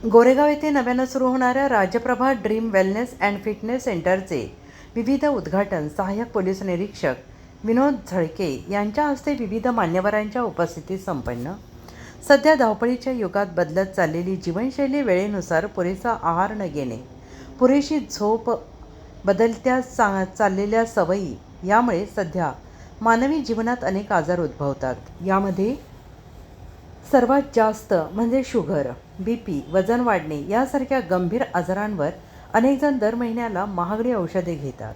गोरेगाव येथे नव्यानं सुरू होणाऱ्या राज्यप्रभा ड्रीम वेलनेस अँड फिटनेस सेंटरचे विविध उद्घाटन सहाय्यक पोलीस निरीक्षक विनोद झळके यांच्या हस्ते विविध मान्यवरांच्या उपस्थितीत संपन्न। सध्या धावपळीच्या युगात बदलत चाललेली जीवनशैली, वेळेनुसार पुरेसा आहार न घेणे, पुरेशी झोप, बदलत्या चाललेल्या सवयी यामुळे सध्या मानवी जीवनात अनेक आजार उद्भवतात। यामध्ये सर्वात जास्त म्हणजे शुगर, बीपी, वजन वाढणे यासारख्या गंभीर आजारांवर अनेक जण दर महिन्याला महागडी औषधे घेतात,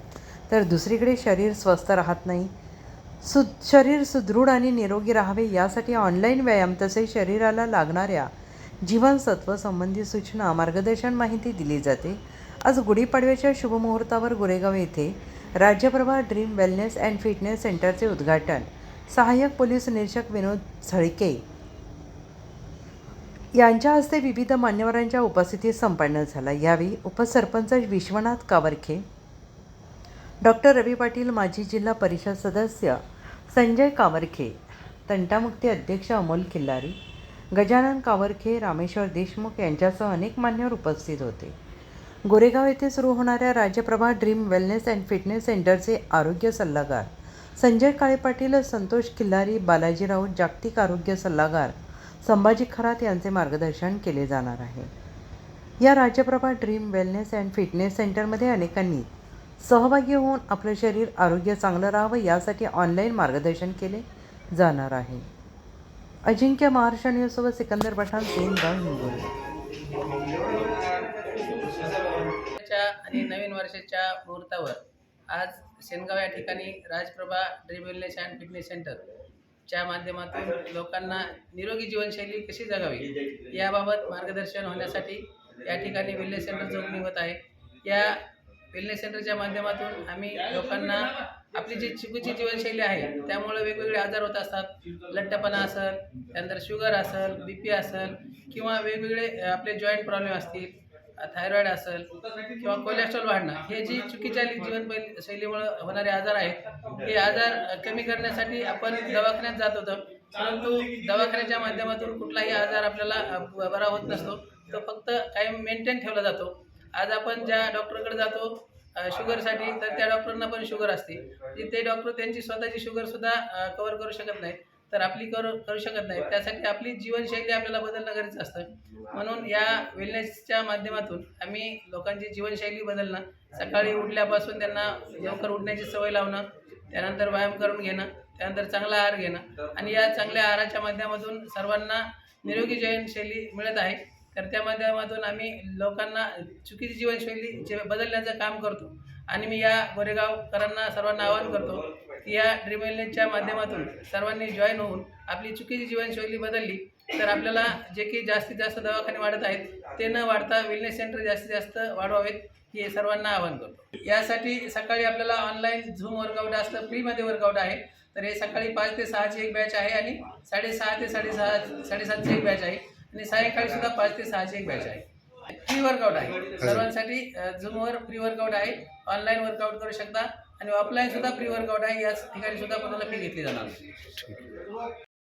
तर दुसरीकडे शरीर स्वस्थ राहत नाही। शरीर सुदृढ आणि निरोगी राहावे यासाठी ऑनलाईन व्यायाम तसेच शरीराला लागणाऱ्या जीवनसत्व संबंधी सूचना, मार्गदर्शन, माहिती दिली जाते। आज गुढीपाडव्याच्या शुभमुहूर्तावर गोरेगाव येथे राज्यप्रभा ड्रीम वेलनेस अँड फिटनेस सेंटरचे उद्घाटन सहाय्यक पोलीस निरीक्षक विनोद झळके यांच्या हस्ते विविध मान्यवरांच्या उपस्थितीत संपन्न झाला। यावेळी उपसरपंच विश्वनाथ कावरखे, डॉक्टर रवी पाटील, माजी जिल्हा परिषद सदस्य संजय कावरखे, तंटामुक्ती अध्यक्ष अमोल खिल्लारी, गजानन कावरखे, रामेश्वर देशमुख यांच्यासह अनेक मान्यवर उपस्थित होते। गोरेगाव येथे सुरू होणाऱ्या राज्यप्रभा ड्रीम वेलनेस अँड फिटनेस सेंटरचे आरोग्य सल्लागार संजय काळे पाटील, संतोष खिल्लारी, बालाजी राऊत, जागतिक आरोग्य सल्लागार संभाजी खरात यांचे मार्गदर्शन केले जाणार आहे। या राज्यप्रभा ड्रीम वेलनेस अँड फिटनेस सेंटरमध्ये अनेकांनी सहभागी होऊन आपलं शरीर आरोग्य चांगलं राहावं यासाठी ऑनलाईन मार्गदर्शन केले जाणार आहे। अजिंक्य महाराष्ट्र न्यूजसोबत सिकंदर पठाण, सेनगाव, हिंगोली। आणि नवीन वर्षाच्या मुहूर्तावर आज सेनगाव या ठिकाणी Rajprabha dream wellness and fitness centre च्या माध्यमातून लोकांना निरोगी जीवनशैली कशी जगावी याबाबत मार्गदर्शन होण्यासाठी या ठिकाणी वेलनेस सेंटरचं ओपनिंग होत आहे। या वेलनेस सेंटरच्या माध्यमातून आम्ही लोकांना आपली जी चुकीची जीवनशैली आहे त्यामुळे वेगवेगळे आजार होत असतात। लठ्ठपणा असेल, त्यानंतर शुगर असेल, बीपी असेल किंवा वेगवेगळे आपले जॉईंट प्रॉब्लेम असतील, थायरॉइड असेल किंवा कोलेस्ट्रॉल वाढणं, हे जी चुकीच्या जीवनशैलीमुळे होणारे आजार आहेत हे आजार कमी करण्यासाठी आपण दवाखान्यात जात होतो, परंतु दवाखान्याच्या माध्यमातून कुठलाही आजार आपल्याला बरा होत नसतो, तो फक्त कायम मेंटेन ठेवला जातो। आज आपण ज्या डॉक्टरकडे जातो शुगरसाठी, तर त्या डॉक्टरांना पण शुगर असते, ते डॉक्टर त्यांची स्वतःची शुगरसुद्धा कव्हर करू शकत नाही, तर आपली करू शकत नाही। त्यासाठी आपली जीवनशैली आपल्याला बदलणं गरजेचं असतं। म्हणून या वेलनेसच्या माध्यमातून आम्ही लोकांची जीवनशैली बदलणं, सकाळी उठल्यापासून त्यांना लवकर उठण्याची सवय लावणं, त्यानंतर व्यायाम करून घेणं, त्यानंतर चांगला आहार घेणं आणि या चांगल्या आहाराच्या माध्यमातून सर्वांना निरोगी जीवनशैली मिळत आहे। तर त्या माध्यमातून आम्ही लोकांना चुकीची जीवनशैली बदलण्याचं काम करतो आणि मी या गोरेगावकरांना सर्वांना आवाहन करतो की या ड्रीम वेलनेसच्या माध्यमातून सर्वांनी जॉईन होऊन आपली चुकीची जीवनशैली बदलली तर आपल्याला जे की जास्तीत जास्त दवाखाने वाढत आहेत ते न वाढता वेलनेस सेंटर जास्तीत जास्त वाढवावेत हे सर्वांना आवाहन करतो। यासाठी सकाळी आपल्याला ऑनलाईन झूम वर्कआउट असतं, फ्रीमध्ये वर्कआउट आहे। तर हे सकाळी 5 ते 6ची एक बॅच आहे आणि 6:30 ते 7:30ची एक बॅच आहे आणि सायंकाळी सुद्धा 5 ते 6ची एक बॅच आहे। फ्री वर्कआउट आहे सर्वांसाठी, झूमवर फ्री वर्कआउट आहे, ऑनलाईन वर्कआउट करू शकता आणि ऑफलाईन सुद्धा फ्री वर्कआउट आहे। याच ठिकाणी सुद्धा कोणाला फी घेतली जाणार नाही।